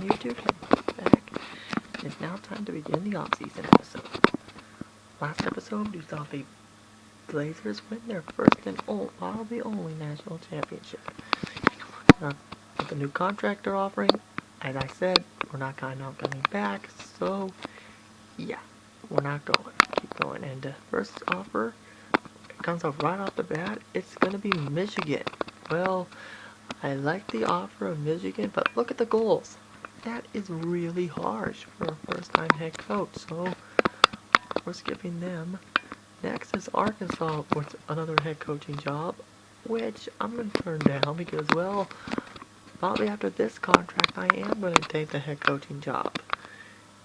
YouTube, back. It's now time to begin the off-season episode. Last episode, we saw the Blazers win their first and probably only national championship. With the new contract they're offering, as I said, we're not coming back, so yeah, we're not going. Keep going. And the first offer comes up right off the bat. It's gonna be Michigan. Well, I like the offer of Michigan, but look at the goals. That is really harsh for a first-time head coach, so we're skipping them. Next is Arkansas with another head coaching job, which I'm going to turn down because, well, probably after this contract, I am going to take the head coaching job.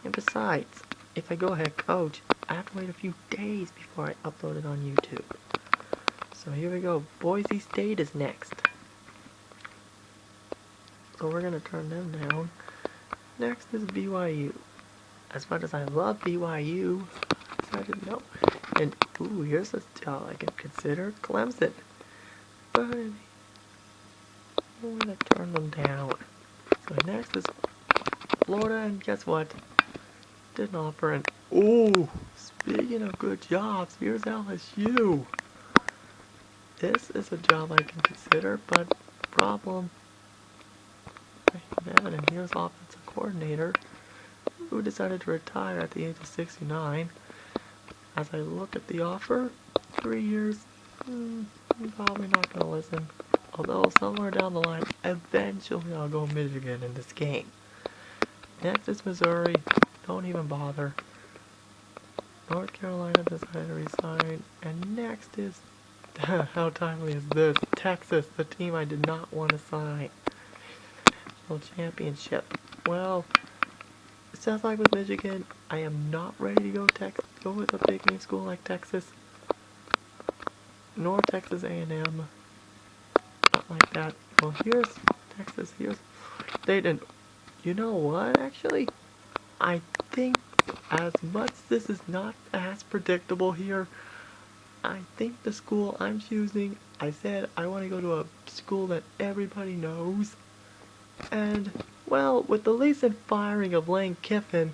And besides, if I go head coach, I have to wait a few days before I upload it on YouTube. So here we go. Boise State is next. So we're going to turn them down. Next is BYU. As much as I love BYU, I didn't know. And, ooh, here's a job I can consider. Clemson. But I'm going to turn them down. So next is Florida, and guess what? Didn't offer an... Ooh, speaking of good jobs, here's LSU. This is a job I can consider, but problem... And here's offensive coordinator, who decided to retire at the age of 69. As I look at the offer, 3 years, I'm probably not going to listen. Although somewhere down the line, eventually I'll go Michigan in this game. Next is Missouri. Don't even bother. North Carolina decided to resign. And next is, how timely is this? Texas, the team I did not want to sign. Championship. Well, it sounds like with Michigan, I am not ready to go with a big name school like Texas, nor Texas A&M. Not like that. Well, here's Texas. Here's State, and you know what? Actually, I think as much this is not as predictable here, I think the school I'm choosing. I said I want to go to a school that everybody knows. And, well, with the recent firing of Lane Kiffin,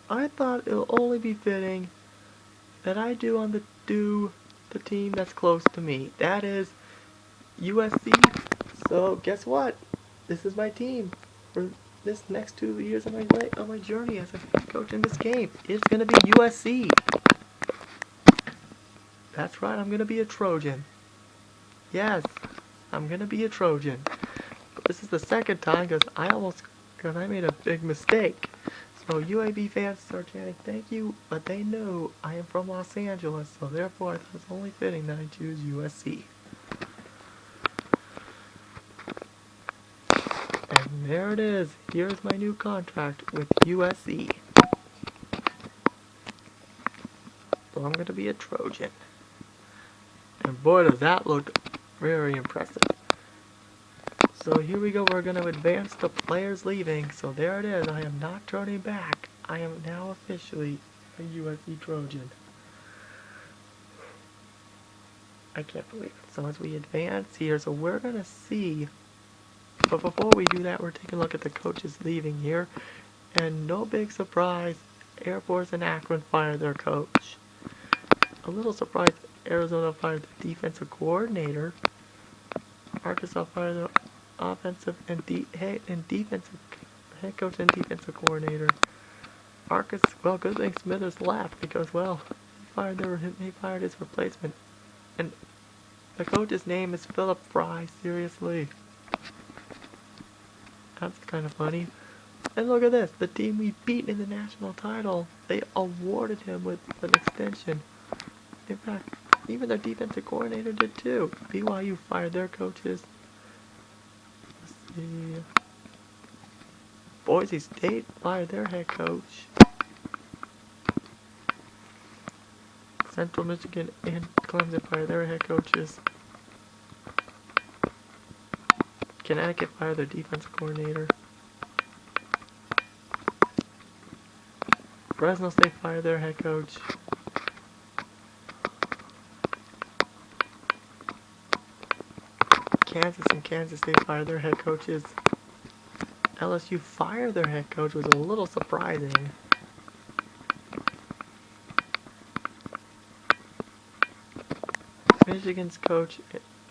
I thought it'll only be fitting that I do the team that's close to me. That is USC. So, guess what? This is my team for this next 2 years of my journey as a coach in this game. It's going to be USC. That's right, I'm going to be a Trojan. Yes, I'm going to be a Trojan. This is the second time because I made a big mistake. So UAB fans start chanting thank you, but they know I am from Los Angeles, so therefore I thought it's only fitting that I choose USC. And there it is. Here's my new contract with USC. So I'm going to be a Trojan. And boy does that look very impressive. So here we go, we're going to advance the players leaving. So there it is, I am not turning back. I am now officially a USC Trojan. I can't believe it. So as we advance here, so we're going to see. But before we do that, we're taking a look at the coaches leaving here. And no big surprise, Air Force and Akron fired their coach. A little surprised, Arizona fired the defensive coordinator. Arkansas fired their offensive and defensive head coach and defensive coordinator. Arkansas, well, good thing Smithers left because, well, he fired his replacement. And the coach's name is Philip Fry. Seriously, that's kind of funny. And look at this, the team we beat in the national title, they awarded him with an extension. In fact, even their defensive coordinator did too. BYU fired their coaches. Boise State fired their head coach. Central Michigan and Clemson fired their head coaches. Connecticut fired their defensive coordinator. Fresno State fired their head coach. Kansas and Kansas State fired their head coaches. LSU fired their head coach was a little surprising. Michigan's coach,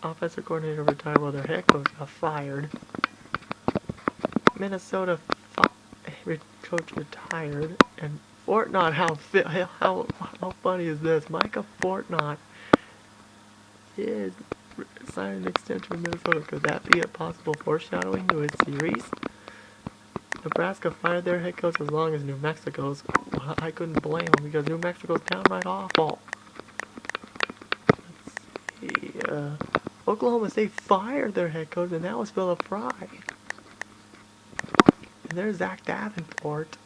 offensive coordinator retired while their head coach got fired. Minnesota coach retired, and Fortnott, how funny is this? Micah Fortnott is signing an extension with Minnesota. Could that be a possible foreshadowing to his series? Nebraska fired their head coach as long as New Mexico's. I couldn't blame them because New Mexico's downright awful. Let's see. Oklahoma State fired their head coach, and that was Philip Fry. And there's Zach Davenport.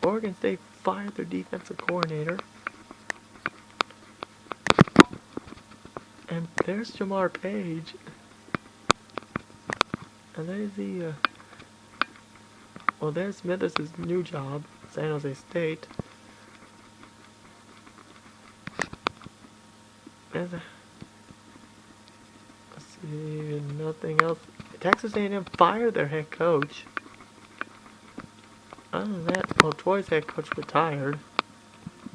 Oregon State fired their defensive coordinator. And there's Jamar Page. And there's there's Smithers' new job, San Jose State. Let's see, nothing else. Texas A&M fired their head coach. Other than that, Troy's head coach retired.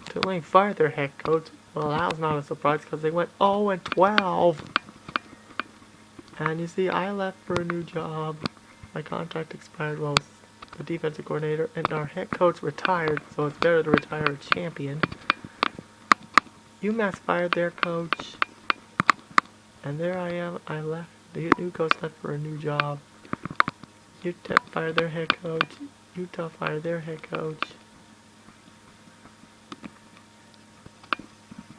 Tulane fired their head coach. Well, that was not a surprise because they went 0-12. And you see, I left for a new job. My contract expired while the defensive coordinator, and our head coach retired, so it's better to retire a champion. UMass fired their coach. And there I am, I left. The new coach left for a new job. UTEP fired their head coach. Utah fired their head coach.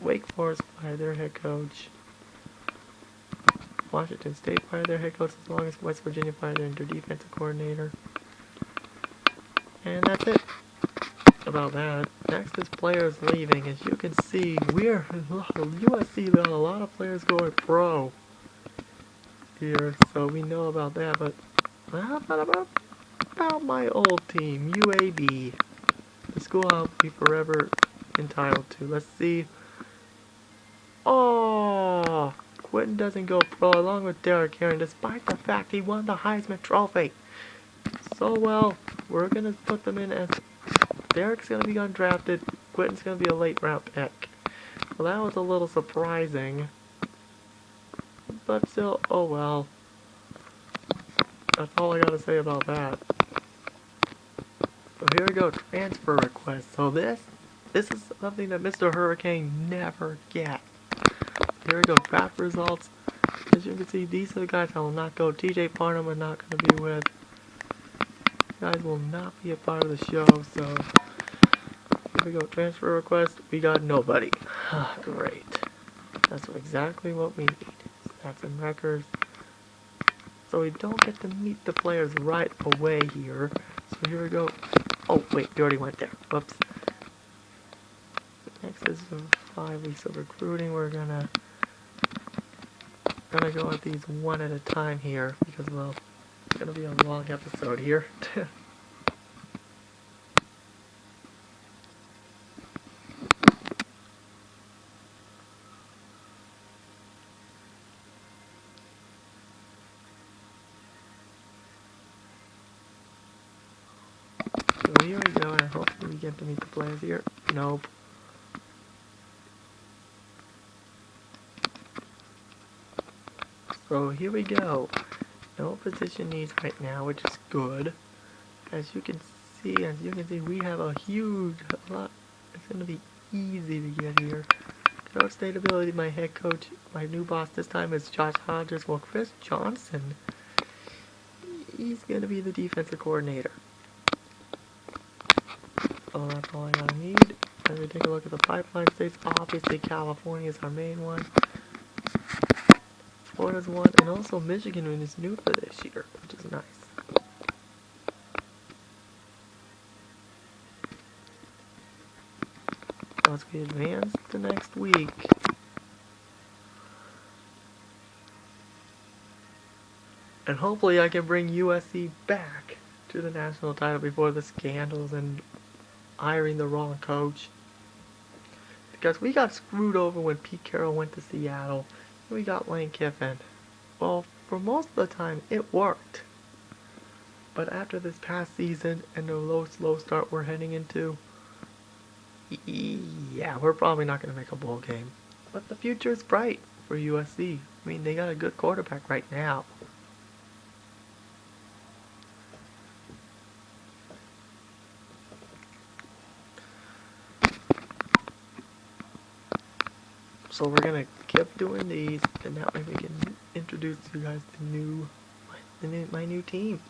Wake Forest fired their head coach. Washington State fired their head coach as long as West Virginia fired their defensive coordinator. And that's it about that. Next is players leaving. As you can see, USC got a lot of players going pro here, so we know about that. But how about my old team, UAB, the school I'll be forever entitled to. Let's see. Oh, Quentin doesn't go pro along with Derek Herring, despite the fact he won the Heisman Trophy. So, well, we're going to put them in as Derek's going to be undrafted, Quentin's going to be a late round pick. Well, that was a little surprising. But still, oh well. That's all I got to say about that. So here we go, transfer request. So this is something that Mr. Hurricane never gets. Here we go, draft results. As you can see, these are the guys I will not go. TJ Farnham I'm not going to be with. You guys will not be a part of the show, so here we go, transfer request. We got nobody. Great. That's exactly what we need. Stats and records. So we don't get to meet the players right away here. So here we go. Oh, wait, we already went there. Whoops. Next is 5 weeks of recruiting. We're gonna go at these one at a time here because, well, it's gonna be a long episode here. So here we go, and hopefully we get to meet the players here. Nope. So here we go. No position needs right now, which is good. As you can see, we have a huge lot. It's gonna be easy to get here. Coach State ability, my head coach, my new boss this time is Josh Hodges. Well, Chris Johnson, he's gonna be the defensive coordinator. So that's all I gotta need. As we take a look at the pipeline states, obviously California is our main one. Florida's one, and also Michigan is new for this year, which is nice. So as we advance to next week, and hopefully I can bring USC back to the national title before the scandals and hiring the wrong coach. Because we got screwed over when Pete Carroll went to Seattle. We got Lane Kiffin. Well, for most of the time, it worked. But after this past season and the slow start we're heading into, yeah, we're probably not going to make a bowl game. But the future is bright for USC. I mean, they got a good quarterback right now. So we're gonna keep doing these, and that way we can introduce you guys to my new team.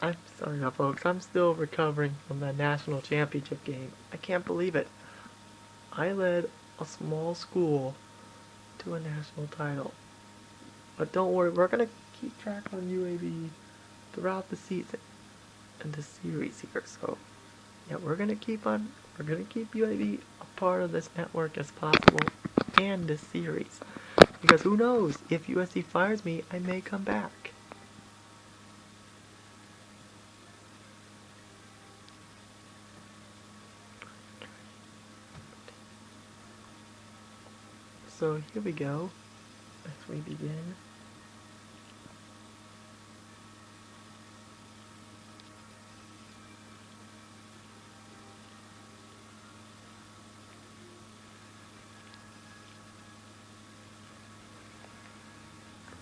I'm sorry, folks. I'm still recovering from that national championship game. I can't believe it. I led a small school to a national title. But don't worry, we're gonna keep track on UAB throughout the season and the series here. So yeah, we're gonna keep UAB a part of this network as possible and this series. Because who knows, if USC fires me, I may come back. So here we go, as we begin.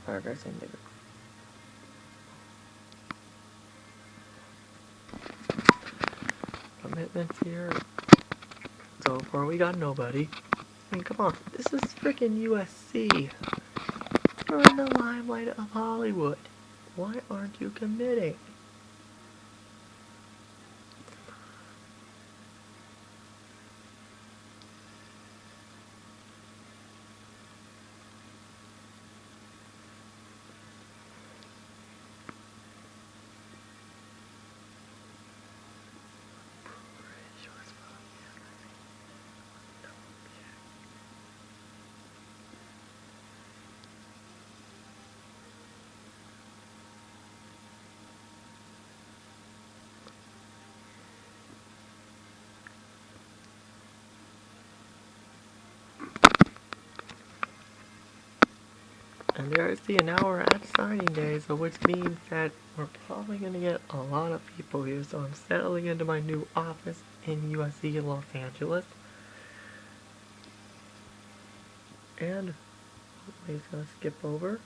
Progress indicator. Commitments here. So far we got nobody. I mean, come on, this is freaking USC. You're in the limelight of Hollywood. Why aren't you committing? And there is the an hour at signing day, so which means that we're probably going to get a lot of people here. So I'm settling into my new office in USC in Los Angeles. And hopefully it's going to skip over.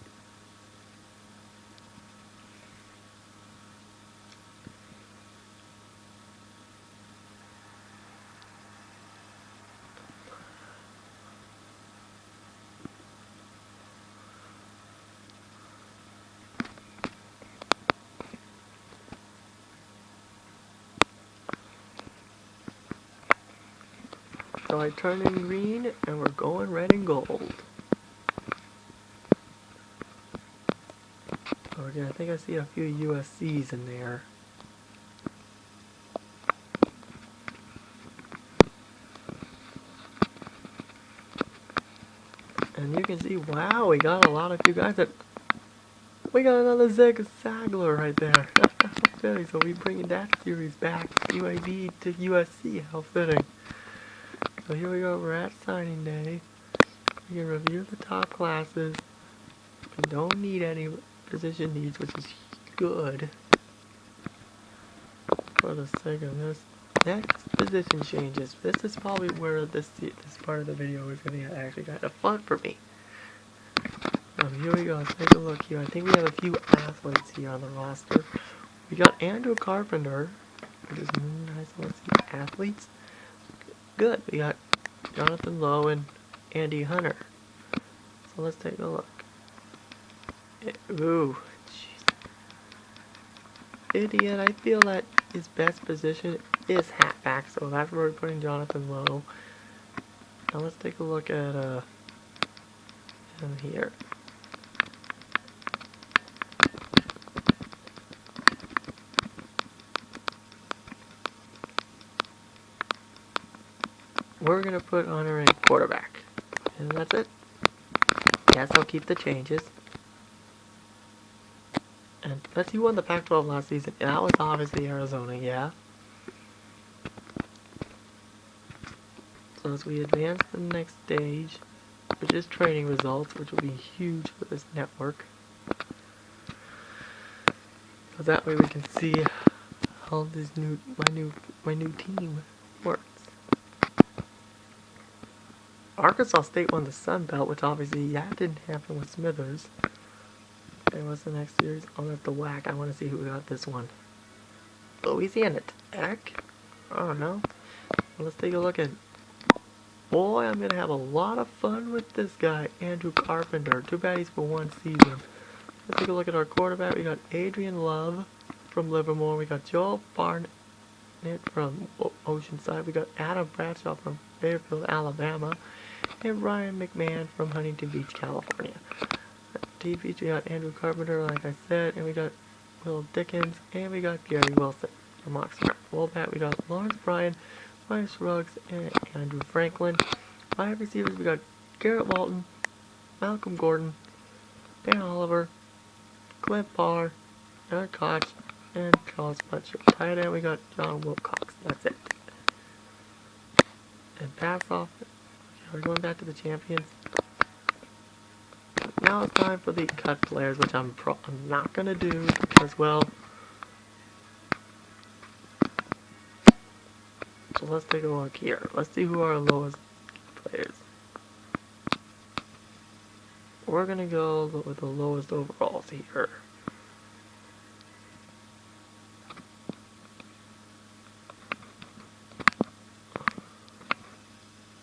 So I turn in green, and we're going red and gold. Okay, I think I see a few USCs in there. And you can see, wow, we got a lot of you guys that... We got another Zig Zagler right there. That's so fitting. So we bringing that series back, UAB to USC. How fitting. So here we go, we're at signing day. We can review the top classes. We don't need any position needs, which is good. For the sake of this. Next position changes. This is probably where this part of the video is going to get actually kind of fun for me. So here we go, let's take a look here. I think we have a few athletes here on the roster. We got Andrew Carpenter, which is nice. Let's see, athletes. Good, we got Jonathan Lowe and Andy Hunter. So let's take a look. Ooh, jeez. Idiot, I feel that his best position is halfback, so that's where we're putting Jonathan Lowe. Now let's take a look at him here. We're gonna put Hunter in quarterback. And that's it. Yes, I'll keep the changes. And Let's see who won the Pac-12 last season. And that was obviously Arizona, yeah. So as we advance to the next stage, which is training results, which will be huge for this network. So that way we can see how this my new team works. Arkansas State won the Sun Belt, which obviously that didn't happen with Smithers. Okay, what's the next series? I'll have to whack. I want to see who got this one. Louisiana Tech? I don't know. Well, let's take a look at. Boy, I'm gonna have a lot of fun with this guy, Andrew Carpenter. Too bad he's for one season. Let's take a look at our quarterback. We got Adrian Love from Livermore. We got Joel Barnett from Oceanside. We got Adam Bradshaw from Fairfield, Alabama. And Ryan McMahon from Huntington Beach, California. TV, we got Andrew Carpenter, like I said, and we got Will Dickens, and we got Gary Wilson from Oxford. Fullback, we got Lawrence Bryan, Mike Ruggs, and Andrew Franklin. Wide receivers, we got Garrett Walton, Malcolm Gordon, Ben Oliver, Clint Barr, Eric Koch, and Charles Fletcher. Tight end, we got John Wilcox. That's it. And pass off. We're going back to the champions. Now it's time for the cut players, which I'm not gonna do because, well. So let's take a look here. Let's see who our lowest players. We're gonna go with the lowest overalls here.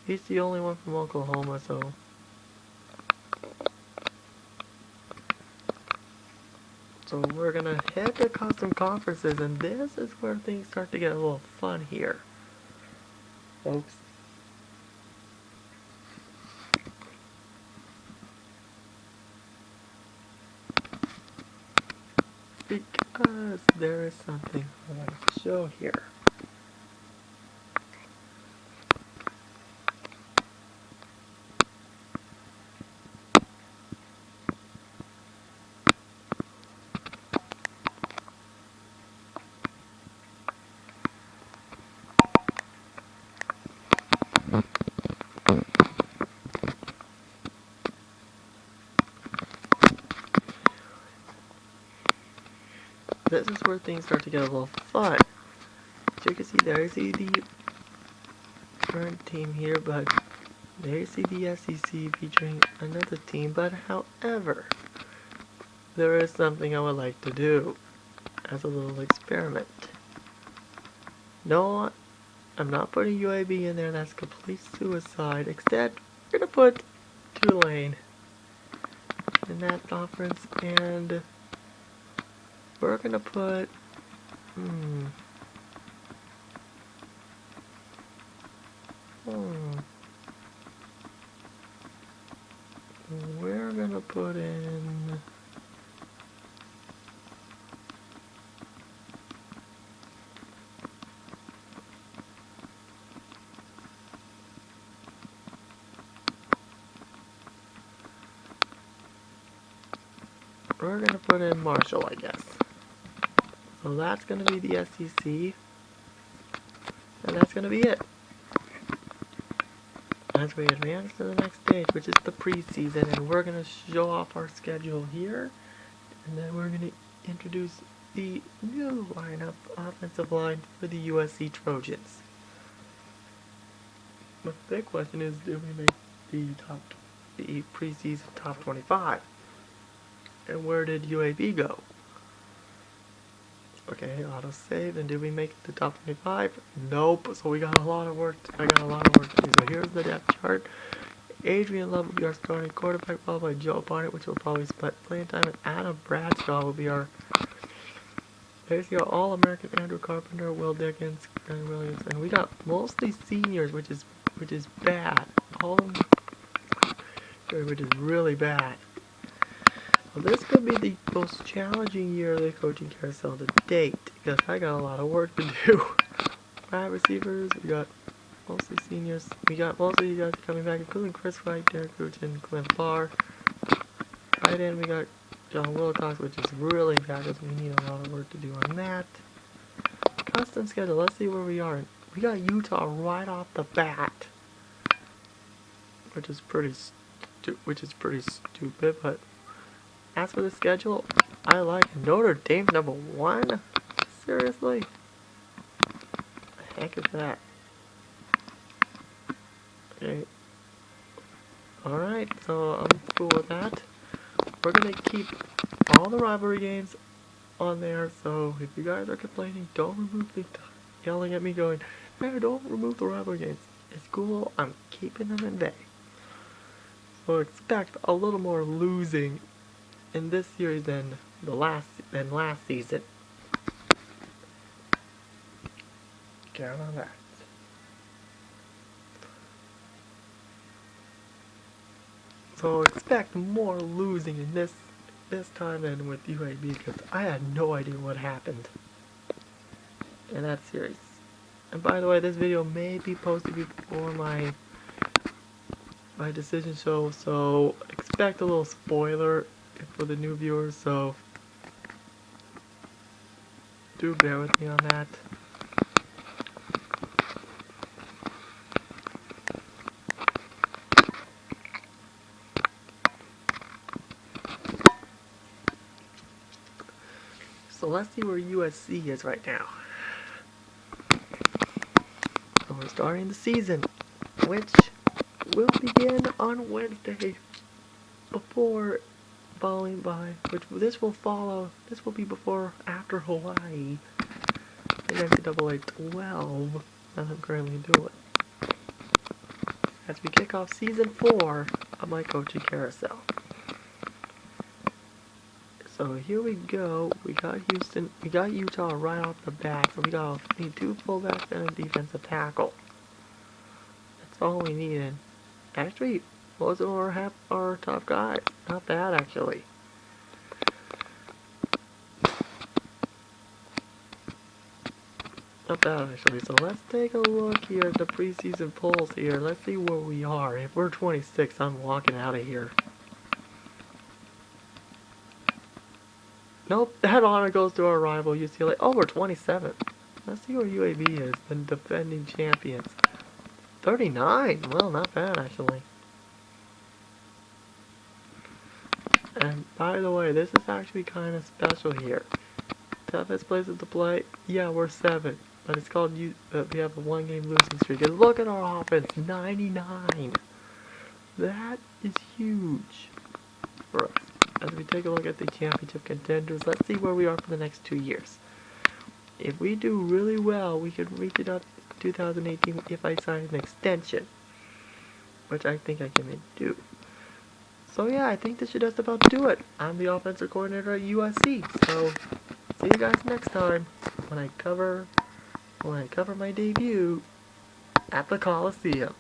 He's the only one from Oklahoma, so. So we're gonna head to custom conferences, and this is where things start to get a little fun here, folks. Because there is something I want to show here. This is where things start to get a little fun. As you can see, there you see the current team here, but there you see the SEC featuring another team. But however, there is something I would like to do as a little experiment. No, I'm not putting UAB in there. That's complete suicide. Instead, we're gonna put Tulane in that conference, and we're gonna put we're gonna put in Marshall, I guess. So that's gonna be the SEC, and that's gonna be it. As we advance to the next stage, which is the preseason, and we're gonna show off our schedule here, and then we're gonna introduce the new lineup, offensive line for the USC Trojans. The big question is, do we make the preseason top 25? And where did UAB go? Okay, autosave, and did we make the top 25? Nope, so we got a lot of work. I got a lot of work to do. So here's the depth chart. Adrian Love will be our starting quarterback, followed by Joe Barnett, which will probably split playing time, and Adam Bradshaw will be our basically our All-American Andrew Carpenter, Will Dickens, and Williams, and we got mostly seniors, which is bad. Which is really bad. Well, this could be the most challenging year of the coaching carousel to date, because I got a lot of work to do. Wide receivers, we got mostly seniors. We got most of you guys coming back, including Chris Wright, Derek Gooch, and Clint Barr. Tight end, we got John Wilcox, which is really bad because we need a lot of work to do on that. Custom schedule. Let's see where we are. We got Utah right off the bat, which is pretty stupid. But as for the schedule, I like Notre Dame #1. Seriously, the heck is that? Okay. All right, so I'm cool with that. We're gonna keep all the rivalry games on there, so if you guys are complaining, don't remove the yelling at me going, hey, don't remove the rivalry games. It's cool, I'm keeping them in there. So expect a little more losing in this series than last season. Count on that. So expect more losing in this time than with UAB because I had no idea what happened in that series. And by the way, this video may be posted before my decision show, so expect a little spoiler for the new viewers, so do bear with me on that. So let's see where USC is right now. So we're starting the season, which will begin on Wednesday before following by, which this will be before after Hawaii in NCAA 12 as I'm currently doing. As we kick off season 4 of my coaching carousel. So here we go. We got Utah right off the bat. So we need 2 fullbacks and a defensive tackle. That's all we needed. Actually, most of them are tough guys. Not bad, actually. Not bad, actually. So let's take a look here at the preseason polls here. Let's see where we are. If we're 26, I'm walking out of here. Nope, that honor goes to our rival UCLA. Oh, we're 27. Let's see where UAB is, the defending champions. 39. Well, not bad, actually. And by the way, this is actually kind of special here. Toughest places to play? Yeah, we're 7. But it's called, we have a 1-game losing streak. And look at our offense, 99. That is huge for us. As we take a look at the championship contenders, let's see where we are for the next 2 years. If we do really well, we could reach it up to 2018 if I sign an extension, which I think I can do. So yeah, I think this should just about do it. I'm the offensive coordinator at USC, so see you guys next time when I cover my debut at the Coliseum.